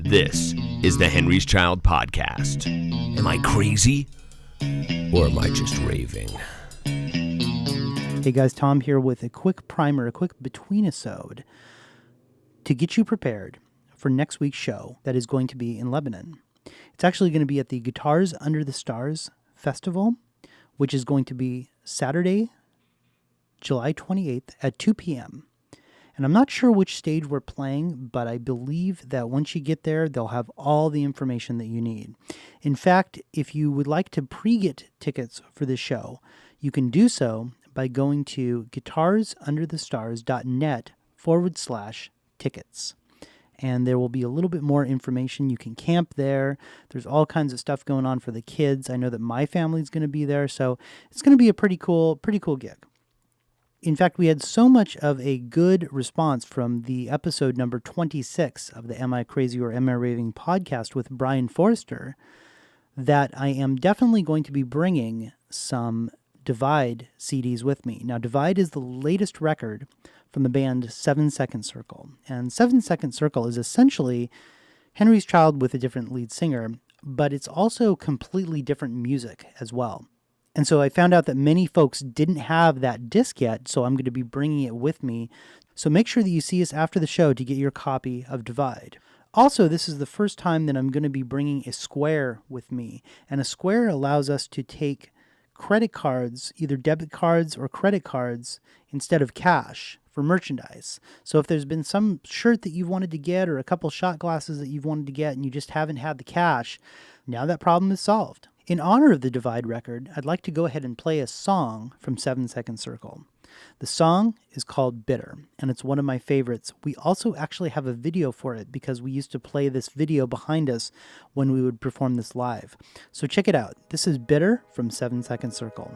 This is the Henry's Child Podcast. Am I crazy? Or am I just raving? Hey guys, Thom here with a quick primer, a quick between-isode to get you prepared for next week's show that is going to be in Lebanon. It's actually going to be at the Guitars Under the Stars Festival, which is going to be Saturday, July 28th at 2 p.m. And I'm not sure which stage we're playing, but I believe that once you get there, they'll have all the information that you need. In fact, if you would like to pre-get tickets for this show, you can do so by going to guitarsunderthestars.net/tickets. And there will be a little bit more information. You can camp there. There's all kinds of stuff going on for the kids. I know that my family's going to be there, so it's going to be a pretty cool gig. In fact, we had so much of a good response from the episode number 26 of the Am I Crazy or Am I Raving podcast with Brian Forster that I am definitely going to be bringing some Divide CDs with me. Now, Divide is the latest record from the band 7 Second Circle. And 7 Second Circle is essentially Henry's Child with a different lead singer, but it's also completely different music as well. And so I found out that many folks didn't have that disc yet, so I'm going to be bringing it with me. So make sure that you see us after the show to get your copy of Divide. Also, this is the first time that I'm going to be bringing a Square with me. And a Square allows us to take credit cards, either debit cards or credit cards, instead of cash for merchandise. So if there's been some shirt that you've wanted to get or a couple shot glasses that you've wanted to get and you just haven't had the cash, now that problem is solved. In honor of the Divide record, I'd like to go ahead and play a song from 7 Second Circle. The song is called Bitter, and it's one of my favorites. We also actually have a video for it because we used to play this video behind us when we would perform this live. So check it out. This is Bitter from 7 Second Circle.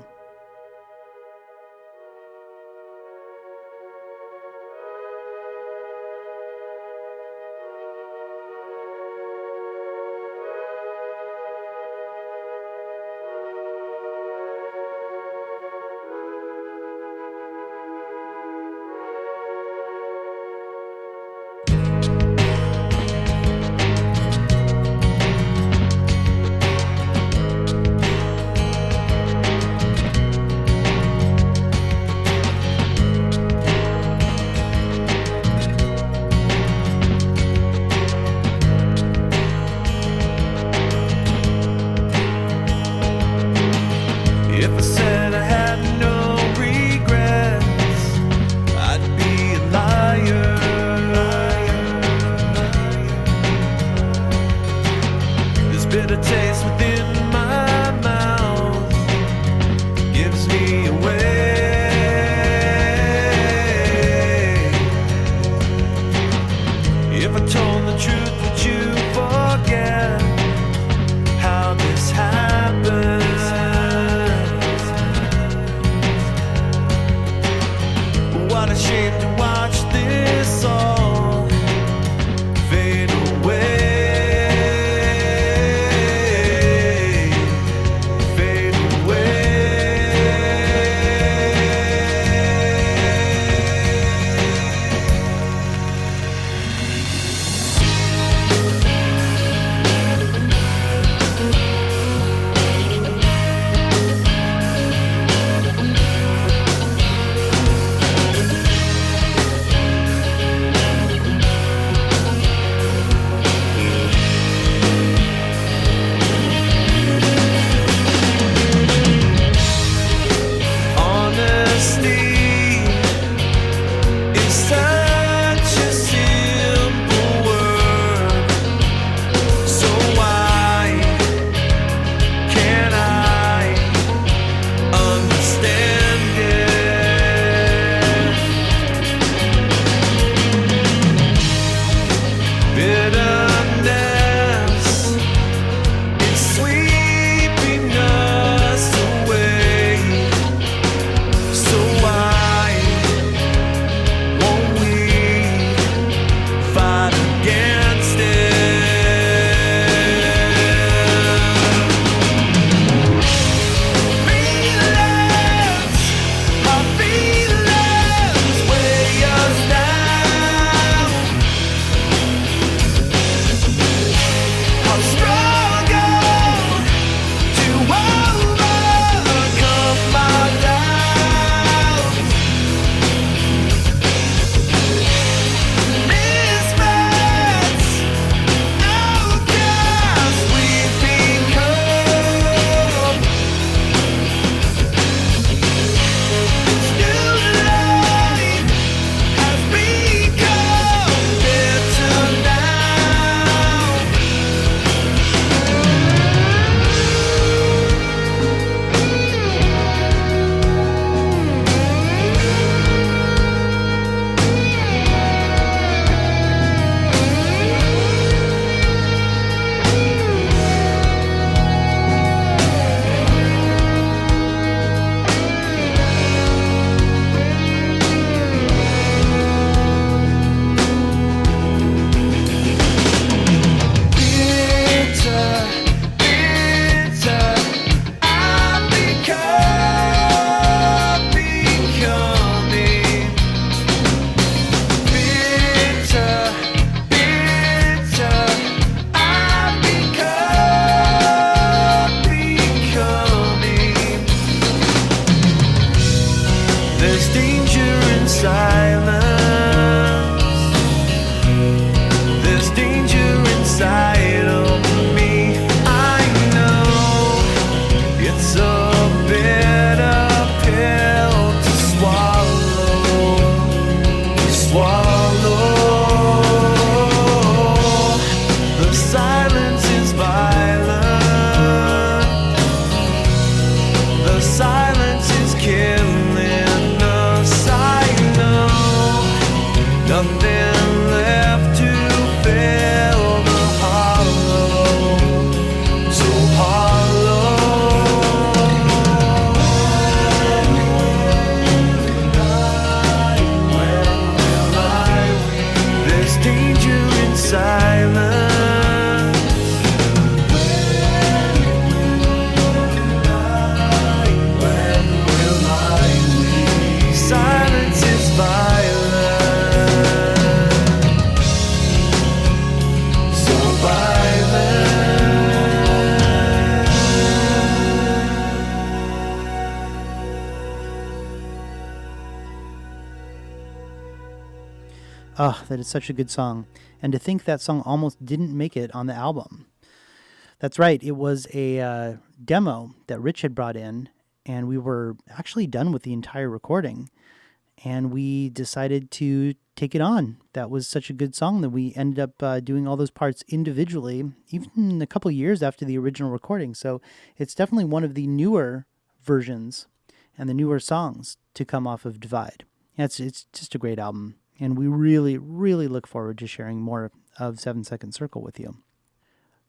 silence. Silence is violent, so violent. Oh, that is such a good song. And to think that song almost didn't make it on the album. That's right. It was a demo that Rich had brought in, and we were actually done with the entire recording. And we decided to take it on. That was such a good song that we ended up doing all those parts individually, even a couple years after the original recording. So it's definitely one of the newer versions and the newer songs to come off of Divide. It's just a great album. And we really, really look forward to sharing more of 7 Second Circle with you.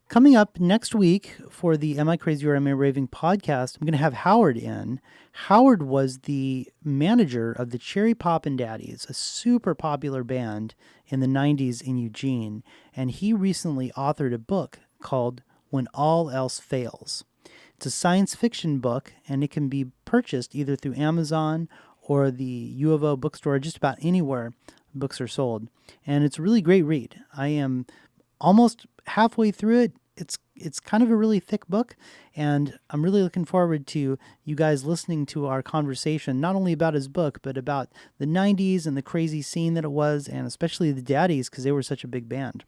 Coming up next week for the Am I Crazy or Am I Raving podcast, I'm going to have Howard in. Howard was the manager of the Cherry Poppin' Daddies, a super popular band in the 90s in Eugene, and he recently authored a book called When All Else Fails. It's a science fiction book, and it can be purchased either through Amazon or the U of O bookstore, just about anywhere books are sold. And it's a really great read. I am almost halfway through it. It's kind of a really thick book, and I'm really looking forward to you guys listening to our conversation, not only about his book, but about the 90s and the crazy scene that it was, and especially the Daddies, because they were such a big band.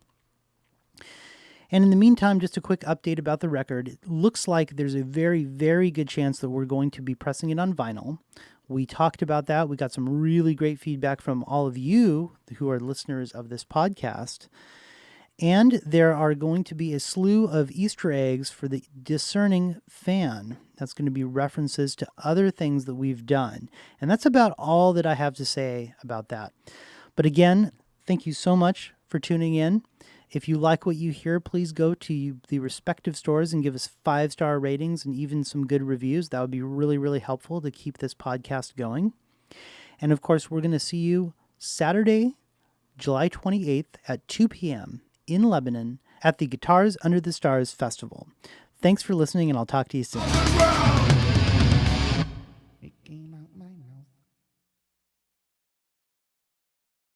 And in the meantime, just a quick update about the record. It looks like there's a very, very good chance that we're going to be pressing it on vinyl. We talked about that. We got some really great feedback from all of you who are listeners of this podcast. And there are going to be a slew of Easter eggs for the discerning fan. That's going to be references to other things that we've done. And that's about all that I have to say about that. But again, thank you so much for tuning in. If you like what you hear, please go to the respective stores and give us 5-star ratings and even some good reviews. That would be really, really helpful to keep this podcast going. And of course, we're going to see you Saturday, July 28th at 2 p.m. in Lebanon at the Guitars Under the Stars Festival. Thanks for listening, and I'll talk to you soon.